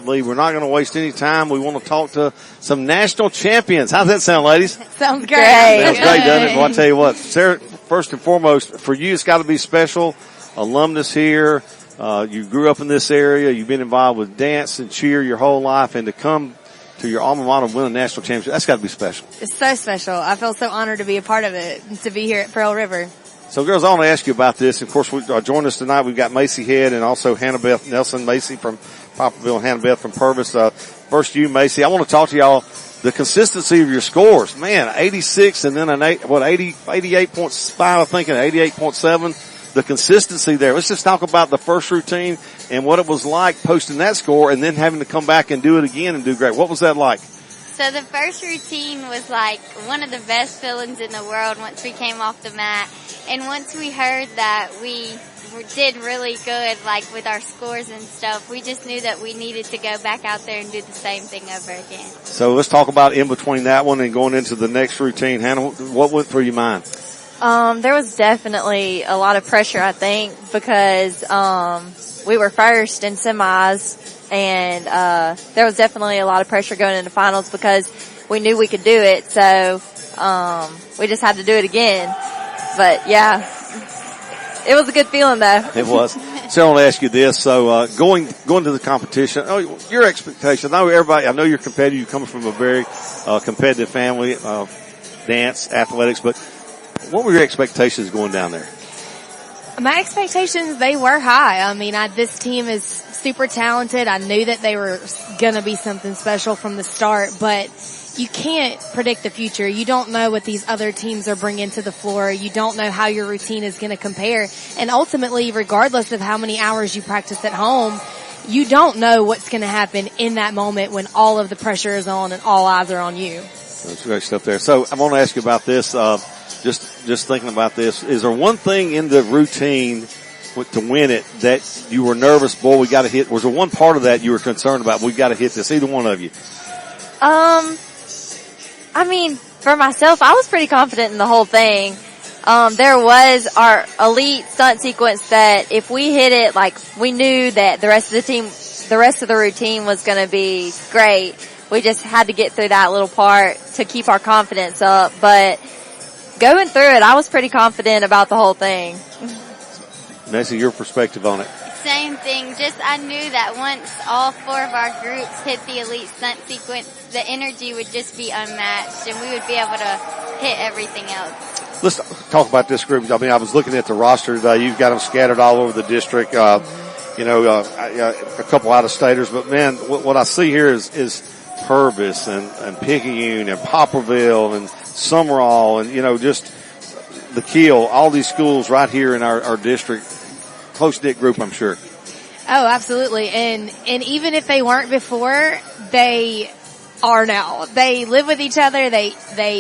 We're not going to waste any time. We want to talk to some national champions. How's that sound, ladies? Sounds great. Sounds great, doesn't it? Well, I'll tell you what, Sarah, first and foremost, for you, it's got to be special. Alumnus here. You grew up in this area. You've been involved with dance and cheer your whole life, and to come to your alma mater and win a national championship, that's got to be special. It's so special. I feel so honored to be a part of it, to be here at Pearl River. So, girls, I want to ask you about this. Of course, joining us tonight, we've got Macey Head and also Hannah Beth Nelson, Macey from Poplarville and Hannah Beth from Purvis. First, you, Macey. I want to talk to y'all the consistency of your scores. Man, 86 and then 88.5, I think, and 88.7. The consistency there. Let's just talk about the first routine and what it was like posting that score and then having to come back and do it again and do great. What was that like? So the first routine was like one of the best feelings in the world once we came off the mat. And once we heard that we did really good, like with our scores and stuff, we just knew that we needed to go back out there and do the same thing over again. So let's talk about in between that one and going into the next routine. Hannah, what went through your mind? There was definitely a lot of pressure, I think, because we were first in semis, and there was definitely a lot of pressure going into finals because we knew we could do it. So we just had to do it again. But yeah, it was a good feeling though. It was. So I want to ask you this. So going to the competition, your expectations. I know you're competitive. You're coming from a very competitive family, dance, athletics, but what were your expectations going down there? My expectations, they were high. I mean, this team is super talented. I knew that they were going to be something special from the start, but you can't predict the future. You don't know what these other teams are bringing to the floor. You don't know how your routine is going to compare. And ultimately, regardless of how many hours you practice at home, you don't know what's going to happen in that moment when all of the pressure is on and all eyes are on you. That's great stuff there. So I want to ask you about this. Just thinking about this, is there one thing in the routine to win it that you were nervous? Boy, we got to hit. Was there one part of that you were concerned about? We got to hit this. Either one of you. I mean, for myself, I was pretty confident in the whole thing. There was our elite stunt sequence that if we hit it, like we knew that the rest of the routine was going to be great. We just had to get through that little part to keep our confidence up. But going through it, I was pretty confident about the whole thing. Macey, your perspective on it? Same thing. Just I knew that once all four of our groups hit the elite stunt sequence, the energy would just be unmatched, and we would be able to hit everything else. Let's talk about this group. I mean, I was looking at the roster today. You've got them scattered all over the district. A couple out-of-staters, but man, what I see here is Purvis and Picayune and Poplarville and Summerall and, just the Kiel, all these schools right here in our district. Close-knit group, I'm sure. Oh, absolutely. And even if they weren't before, they are now. They live with each other. They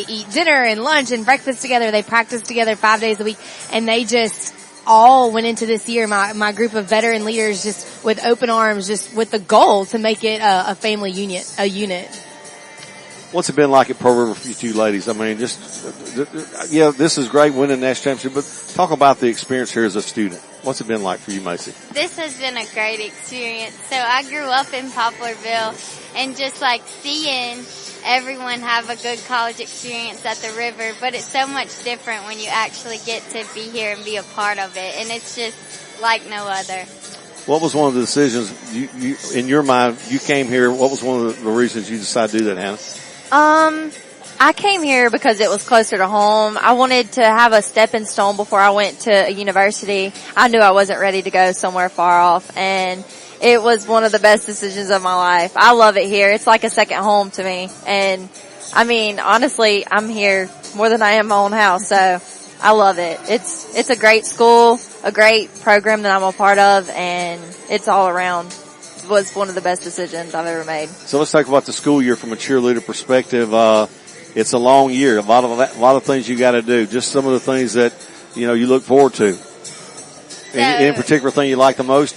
eat dinner and lunch and breakfast together. They practice together 5 days a week. And they just all went into this year, my group of veteran leaders, just with open arms, just with the goal to make it a family unit. What's it been like at Pearl River for you two ladies? I mean, this is great winning the national championship, but talk about the experience here as a student. What's it been like for you, Macey? This has been a great experience. So I grew up in Poplarville, and just like seeing everyone have a good college experience at the river, but it's so much different when you actually get to be here and be a part of it, and it's just like no other. What was one of the decisions you in your mind, you came here, what was one of the reasons you decided to do that, Hannah? I came here because it was closer to home. I wanted to have a stepping stone before I went to a university. I knew I wasn't ready to go somewhere far off, and it was one of the best decisions of my life. I love it here. It's like a second home to me. And I mean, honestly, I'm here more than I am my own house, so I love it. It's a great school, a great program that I'm a part of, and it's all around was one of the best decisions I've ever made. So let's talk about the school year from a cheerleader perspective. It's a long year, a lot of things you got to do. Just some of the things that you look forward to. Any particular thing you like the most?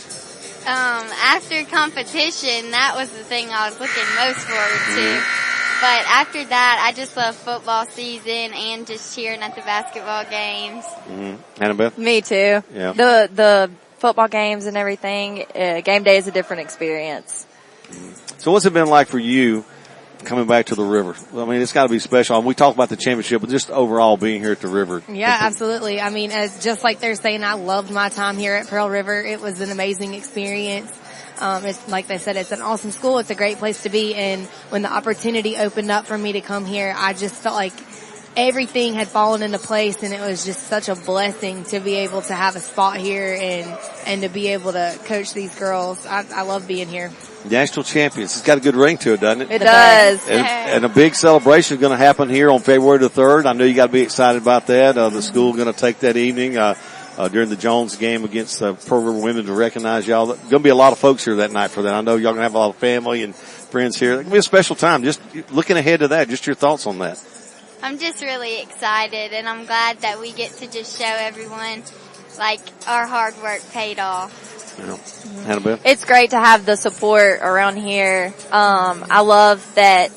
After competition, that was the thing I was looking most forward to. But after that, I just love football season and just cheering at the basketball games. Annabeth? Me too. Yeah. The football games and everything, game day is a different experience. So what's it been like for you coming back to the River? I mean, it's got to be special. And we talk about the championship, but just overall being here at the River. Yeah, absolutely. I mean, just like they're saying, I loved my time here at Pearl River. It was an amazing experience. It's like they said, it's an awesome school. It's a great place to be. And when the opportunity opened up for me to come here, I just felt like everything had fallen into place, and it was just such a blessing to be able to have a spot here and to be able to coach these girls. I love being here. National Champions. It's got a good ring to it, doesn't it? It does. And a big celebration is going to happen here on February the 3rd. I know you got to be excited about that. The school going to take that evening during the Jones game against Pearl River women to recognize y'all. There's going to be a lot of folks here that night for that. I know y'all going to have a lot of family and friends here. It's going to be a special time. Just looking ahead to that, just your thoughts on that. I'm just really excited, and I'm glad that we get to just show everyone, like, our hard work paid off. Yeah. Hannah-Beth? It's great to have the support around here. I love that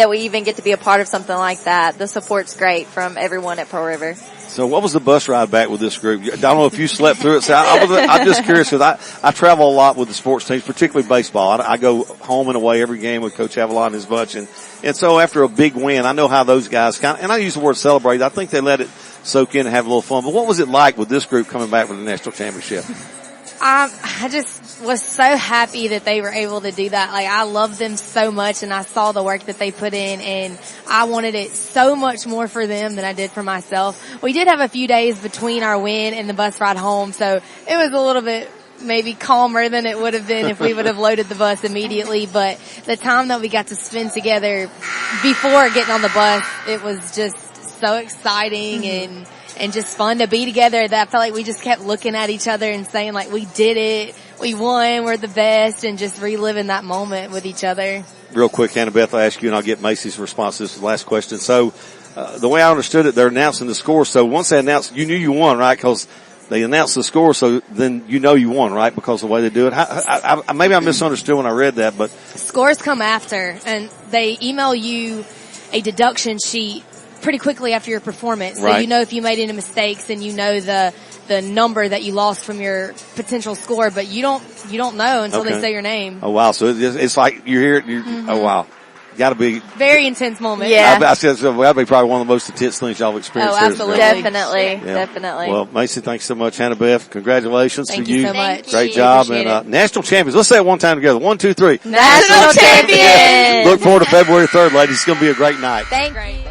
we even get to be a part of something like that. The support's great from everyone at Pearl River. So what was the bus ride back with this group? I don't know if you slept through it. So I'm just curious because I travel a lot with the sports teams, particularly baseball. I go home and away every game with Coach Avalon and his bunch. And so after a big win, I know how those guys and I use the word celebrate. I think they let it soak in and have a little fun. But what was it like with this group coming back with the national championship? I just was so happy that they were able to do that. Like, I love them so much, and I saw the work that they put in, and I wanted it so much more for them than I did for myself. We did have a few days between our win and the bus ride home, so it was a little bit maybe calmer than it would have been if we would have loaded the bus immediately. But the time that we got to spend together before getting on the bus, it was just so exciting and just fun to be together that I felt like we just kept looking at each other and saying, like, we did it, we won, we're the best, and just reliving that moment with each other. Real quick, Hannah-Beth, I'll ask you, and I'll get Macey's response to this last question. So the way I understood it, they're announcing the score. So once they announced, you knew you won, right? Because they announced the score, so then you know you won, right? Because of the way they do it. Maybe I misunderstood when I read that, but scores come after, and they email you a deduction sheet pretty quickly after your performance. So you know if you made any mistakes, and you know the number that you lost from your potential score, but you don't know until they say your name. Oh wow! So it's like you're here. Oh wow! Got to be very intense moment. Yeah, I said so. That'd be probably one of the most intense things y'all have experienced. Oh, absolutely, definitely. Well, Macey, thanks so much. Hannah-Beth, congratulations Thank to you. So much. Great job, and national champions. Let's say it one time together. 1, 2, 3. National champions. Look forward to February 3rd, ladies. It's going to be a great night. Thank you.